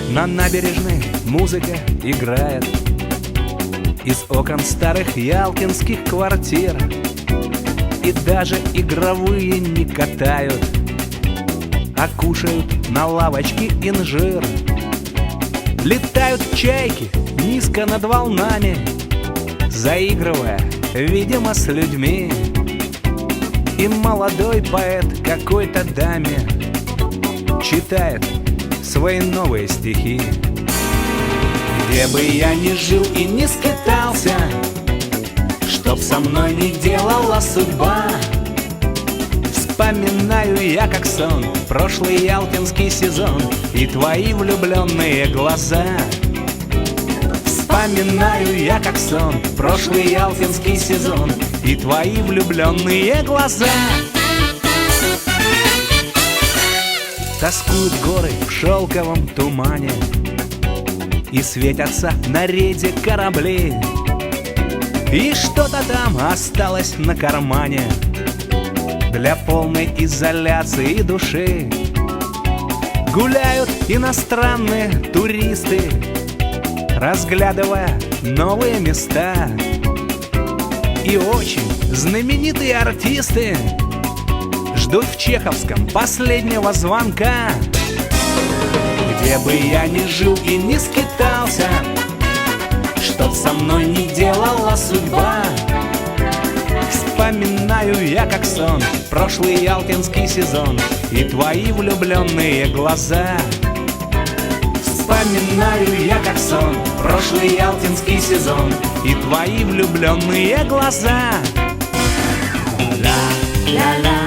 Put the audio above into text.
На набережной музыка играет из окон старых ялтинских квартир, и даже игровые не катают, а кушают на лавочке инжир. Летают чайки низко над волнами, заигрывая, видимо, с людьми. И молодой поэт какой-то даме читает свои новые стихи. Где бы я ни жил и не скитался, чтоб со мной не делала судьба, вспоминаю я как сон прошлый ялтинский сезон и твои влюбленные глаза. Вспоминаю я как сон прошлый ялтинский сезон и твои влюбленные глаза. Тоскуют горы в шелковом тумане, и светятся на рейде корабли, и что-то там осталось на кармане для полной изоляции души. Гуляют иностранные туристы, разглядывая новые места, и очень знаменитые артисты ждут в Чеховском последнего звонка. Где бы я ни жил и не скитался, чтоб со мной не делала судьба, вспоминаю я как сон прошлый ялтинский сезон и твои влюбленные глаза. Вспоминаю я как сон прошлый ялтинский сезон и твои влюбленные глаза. Ла-ла-ла.